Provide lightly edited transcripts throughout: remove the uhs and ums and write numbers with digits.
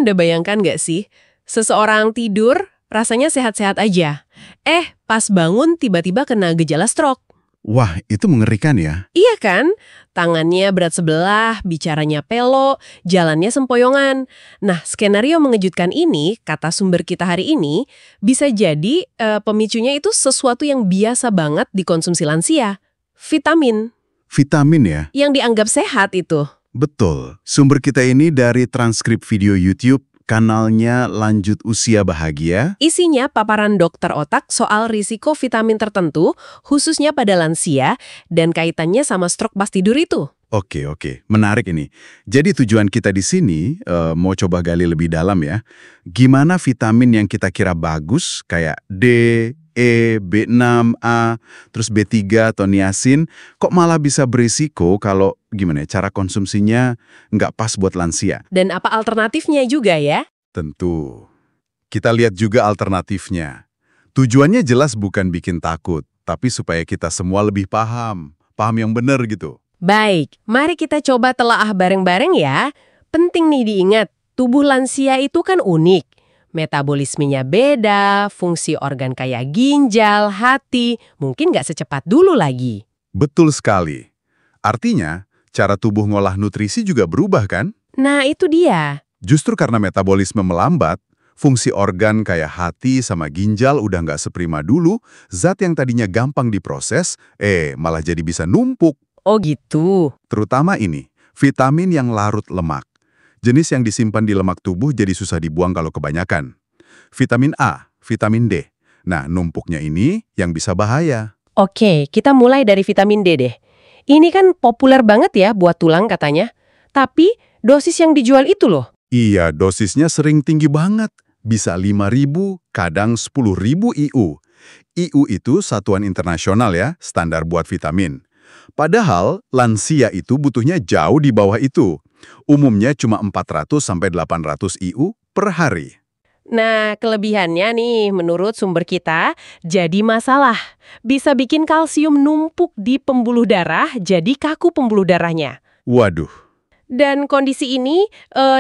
Anda bayangkan nggak sih? Seseorang tidur, rasanya sehat-sehat aja. Pas bangun tiba-tiba kena gejala stroke. Wah, itu mengerikan ya. Iya kan? Tangannya berat sebelah, bicaranya pelo, jalannya sempoyongan. Nah, skenario mengejutkan ini, kata sumber kita hari ini, bisa jadi pemicunya itu sesuatu yang biasa banget dikonsumsi lansia. Vitamin. Vitamin ya? Yang dianggap sehat itu. Betul. Sumber kita ini dari transkrip video YouTube, kanalnya Lanjut Usia Bahagia. Isinya paparan dokter otak soal risiko vitamin tertentu, khususnya pada lansia, dan kaitannya sama stroke pas tidur itu. Oke. Menarik ini. Jadi tujuan kita di sini, mau coba gali lebih dalam ya. Gimana vitamin yang kita kira bagus, kayak D, E, B6, A, terus B3 atau niacin, kok malah bisa berisiko kalau gimana ya, cara konsumsinya nggak pas buat lansia. Dan apa alternatifnya juga ya? Tentu. Kita lihat juga alternatifnya. Tujuannya jelas bukan bikin takut, tapi supaya kita semua lebih paham yang benar gitu. Baik, mari kita coba telaah bareng-bareng ya. Penting nih diingat, tubuh lansia itu kan unik. Metabolismenya beda, fungsi organ kayak ginjal, hati, mungkin nggak secepat dulu lagi. Betul sekali. Artinya, cara tubuh ngolah nutrisi juga berubah kan? Nah, itu dia. Justru karena metabolisme melambat, fungsi organ kayak hati sama ginjal udah nggak seprima dulu, zat yang tadinya gampang diproses, malah jadi bisa numpuk. Oh gitu. Terutama ini, vitamin yang larut lemak. Jenis yang disimpan di lemak tubuh jadi susah dibuang kalau kebanyakan. Vitamin A, vitamin D. Nah, numpuknya ini yang bisa bahaya. Oke, kita mulai dari vitamin D deh. Ini kan populer banget ya buat tulang katanya. Tapi dosis yang dijual itu loh. Iya, dosisnya sering tinggi banget. Bisa 5.000, kadang 10.000 IU. IU itu satuan internasional ya, standar buat vitamin. Padahal lansia itu butuhnya jauh di bawah itu. Umumnya cuma 400-800 IU per hari. Nah, kelebihannya nih menurut sumber kita jadi masalah. Bisa bikin kalsium numpuk di pembuluh darah, jadi kaku pembuluh darahnya. Waduh. Dan kondisi ini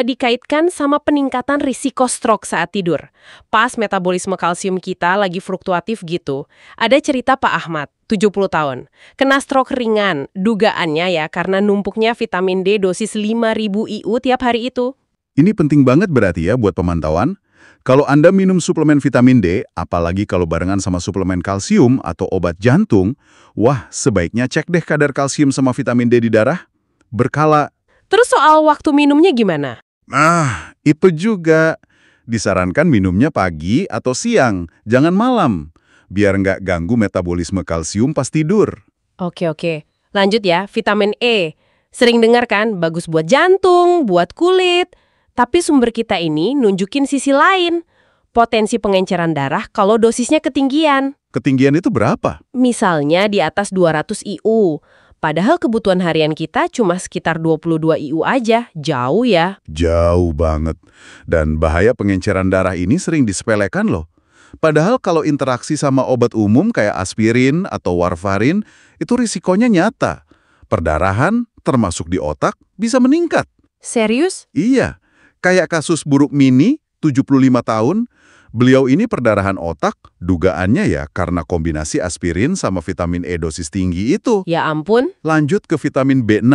dikaitkan sama peningkatan risiko stroke saat tidur. Pas metabolisme kalsium kita lagi fluktuatif gitu. Ada cerita Pak Ahmad, 70 tahun. Kena stroke ringan, dugaannya ya karena numpuknya vitamin D dosis 5.000 IU tiap hari itu. Ini penting banget berarti ya buat pemantauan. Kalau Anda minum suplemen vitamin D, apalagi kalau barengan sama suplemen kalsium atau obat jantung, wah sebaiknya cek deh kadar kalsium sama vitamin D di darah. Berkala. Terus soal waktu minumnya gimana? Nah, itu juga. Disarankan minumnya pagi atau siang, jangan malam. Biar nggak ganggu metabolisme kalsium pas tidur. Oke. Lanjut ya, vitamin E. Sering dengar kan, bagus buat jantung, buat kulit. Tapi sumber kita ini nunjukin sisi lain. Potensi pengenceran darah kalau dosisnya ketinggian. Ketinggian itu berapa? Misalnya di atas 200 IU. Padahal kebutuhan harian kita cuma sekitar 22 IU aja, jauh ya. Jauh banget. Dan bahaya pengenceran darah ini sering disepelekan loh. Padahal kalau interaksi sama obat umum kayak aspirin atau warfarin, itu risikonya nyata. Perdarahan, termasuk di otak, bisa meningkat. Serius? Iya. Kayak kasus Buruk Mini, 75 tahun, beliau ini perdarahan otak, dugaannya ya karena kombinasi aspirin sama vitamin E dosis tinggi itu. Ya ampun. Lanjut ke vitamin B6.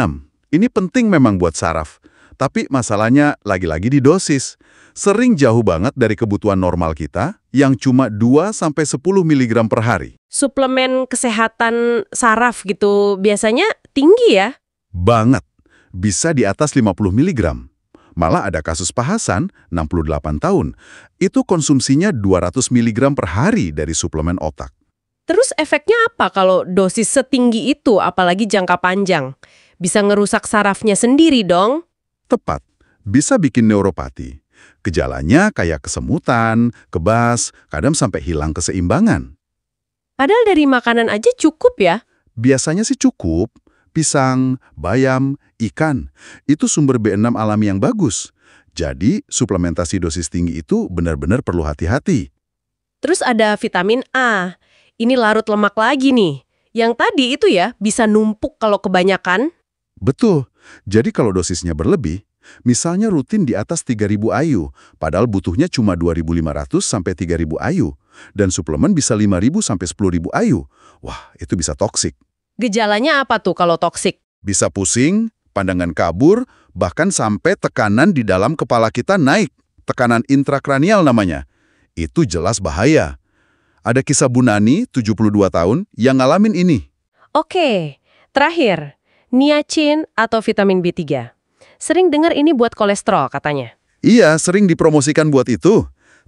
Ini penting memang buat saraf. Tapi masalahnya lagi-lagi di dosis. Sering jauh banget dari kebutuhan normal kita yang cuma 2-10 mg per hari. Suplemen kesehatan saraf gitu biasanya tinggi ya? Banget. Bisa di atas 50 mg. Malah ada kasus Pak Hasan, 68 tahun. Itu konsumsinya 200 mg per hari dari suplemen otak. Terus efeknya apa kalau dosis setinggi itu, apalagi jangka panjang? Bisa ngerusak sarafnya sendiri dong? Tepat. Bisa bikin neuropati. Gejalanya kayak kesemutan, kebas, kadang sampai hilang keseimbangan. Padahal dari makanan aja cukup ya? Biasanya sih cukup. Pisang, bayam, ikan, itu sumber B6 alami yang bagus. Jadi, suplementasi dosis tinggi itu benar-benar perlu hati-hati. Terus ada vitamin A. Ini larut lemak lagi nih. Yang tadi itu ya bisa numpuk kalau kebanyakan. Betul. Jadi kalau dosisnya berlebih, Misalnya rutin di atas 3.000 IU, padahal butuhnya cuma 2.500 sampai 3.000 IU. Dan suplemen bisa 5.000 sampai 10.000 IU. Wah, itu bisa toksik. Gejalanya apa tuh kalau toksik? Bisa pusing, pandangan kabur, bahkan sampai tekanan di dalam kepala kita naik. Tekanan intrakranial namanya. Itu jelas bahaya. Ada kisah Bu Nani, 72 tahun, yang ngalamin ini. Oke, terakhir, niacin atau vitamin B3. Sering dengar ini buat kolesterol katanya. Iya, sering dipromosikan buat itu.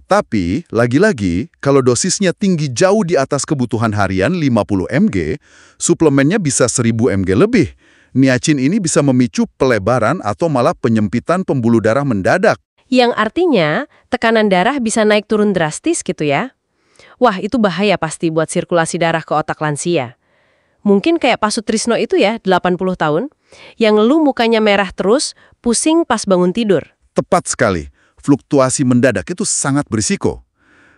Tapi, lagi-lagi, kalau dosisnya tinggi jauh di atas kebutuhan harian 50 mg, suplemennya bisa 1000 mg lebih. Niacin ini bisa memicu pelebaran atau malah penyempitan pembuluh darah mendadak. Yang artinya, tekanan darah bisa naik turun drastis gitu ya. Wah, itu bahaya pasti buat sirkulasi darah ke otak lansia. Mungkin kayak Pak Sutrisno itu ya, 80 tahun, yang ngeluh mukanya merah terus, pusing pas bangun tidur. Tepat sekali. Fluktuasi mendadak itu sangat berisiko.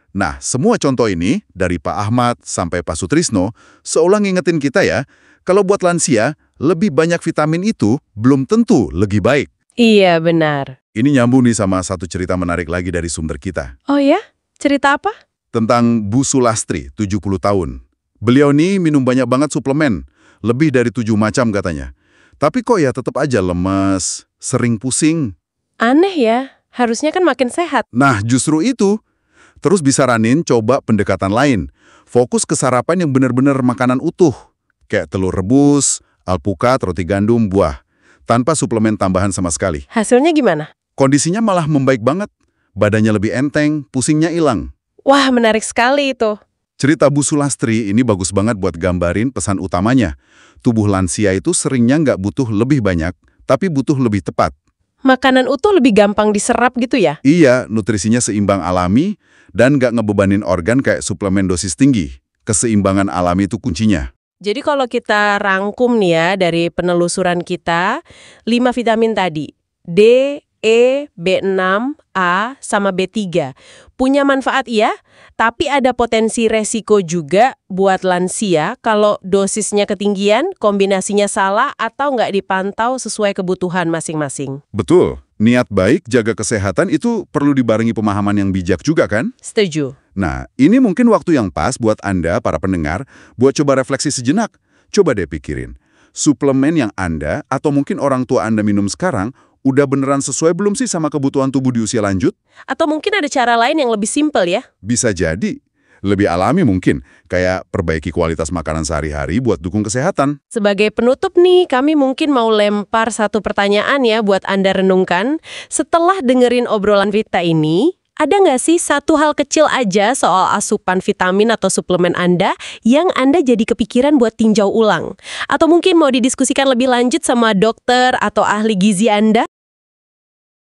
Nah, semua contoh ini, dari Pak Ahmad sampai Pak Sutrisno, seolah ngingetin kita ya, kalau buat lansia, lebih banyak vitamin itu belum tentu lebih baik. Iya, benar. Ini nyambung nih sama satu cerita menarik lagi dari sumber kita. Oh ya? Cerita apa? Tentang Bu Sulastri, 70 tahun. Beliau nih minum banyak banget suplemen, lebih dari 7 macam katanya. Tapi kok ya tetap aja lemes, sering pusing. Aneh ya, harusnya kan makin sehat. Nah, justru itu. Terus disaranin coba pendekatan lain. Fokus ke sarapan yang benar-benar makanan utuh. Kayak telur rebus, alpukat, roti gandum, buah. Tanpa suplemen tambahan sama sekali. Hasilnya gimana? Kondisinya malah membaik banget. Badannya lebih enteng, pusingnya hilang. Wah, menarik sekali itu. Cerita Bu Sulastri ini bagus banget buat gambarin pesan utamanya. Tubuh lansia itu seringnya nggak butuh lebih banyak, tapi butuh lebih tepat. Makanan utuh lebih gampang diserap gitu ya? Iya, nutrisinya seimbang alami dan nggak ngebebanin organ kayak suplemen dosis tinggi. Keseimbangan alami itu kuncinya. Jadi kalau kita rangkum nih ya dari penelusuran kita, 5 vitamin tadi, D, E, B6, A, sama B3. Punya manfaat iya, tapi ada potensi resiko juga buat lansia kalau dosisnya ketinggian, kombinasinya salah, atau nggak dipantau sesuai kebutuhan masing-masing. Betul. Niat baik, jaga kesehatan itu perlu dibarengi pemahaman yang bijak juga kan? Setuju. Nah, ini mungkin waktu yang pas buat Anda, para pendengar, buat coba refleksi sejenak. Coba deh pikirin. Suplemen yang Anda atau mungkin orang tua Anda minum sekarang udah beneran sesuai belum sih sama kebutuhan tubuh di usia lanjut? Atau mungkin ada cara lain yang lebih simpel ya? Bisa jadi. Lebih alami mungkin, kayak perbaiki kualitas makanan sehari-hari buat dukung kesehatan. Sebagai penutup nih, kami mungkin mau lempar satu pertanyaan ya buat Anda renungkan. Setelah dengerin obrolan Vita ini, ada nggak sih satu hal kecil aja soal asupan vitamin atau suplemen Anda yang Anda jadi kepikiran buat tinjau ulang? Atau mungkin mau didiskusikan lebih lanjut sama dokter atau ahli gizi Anda?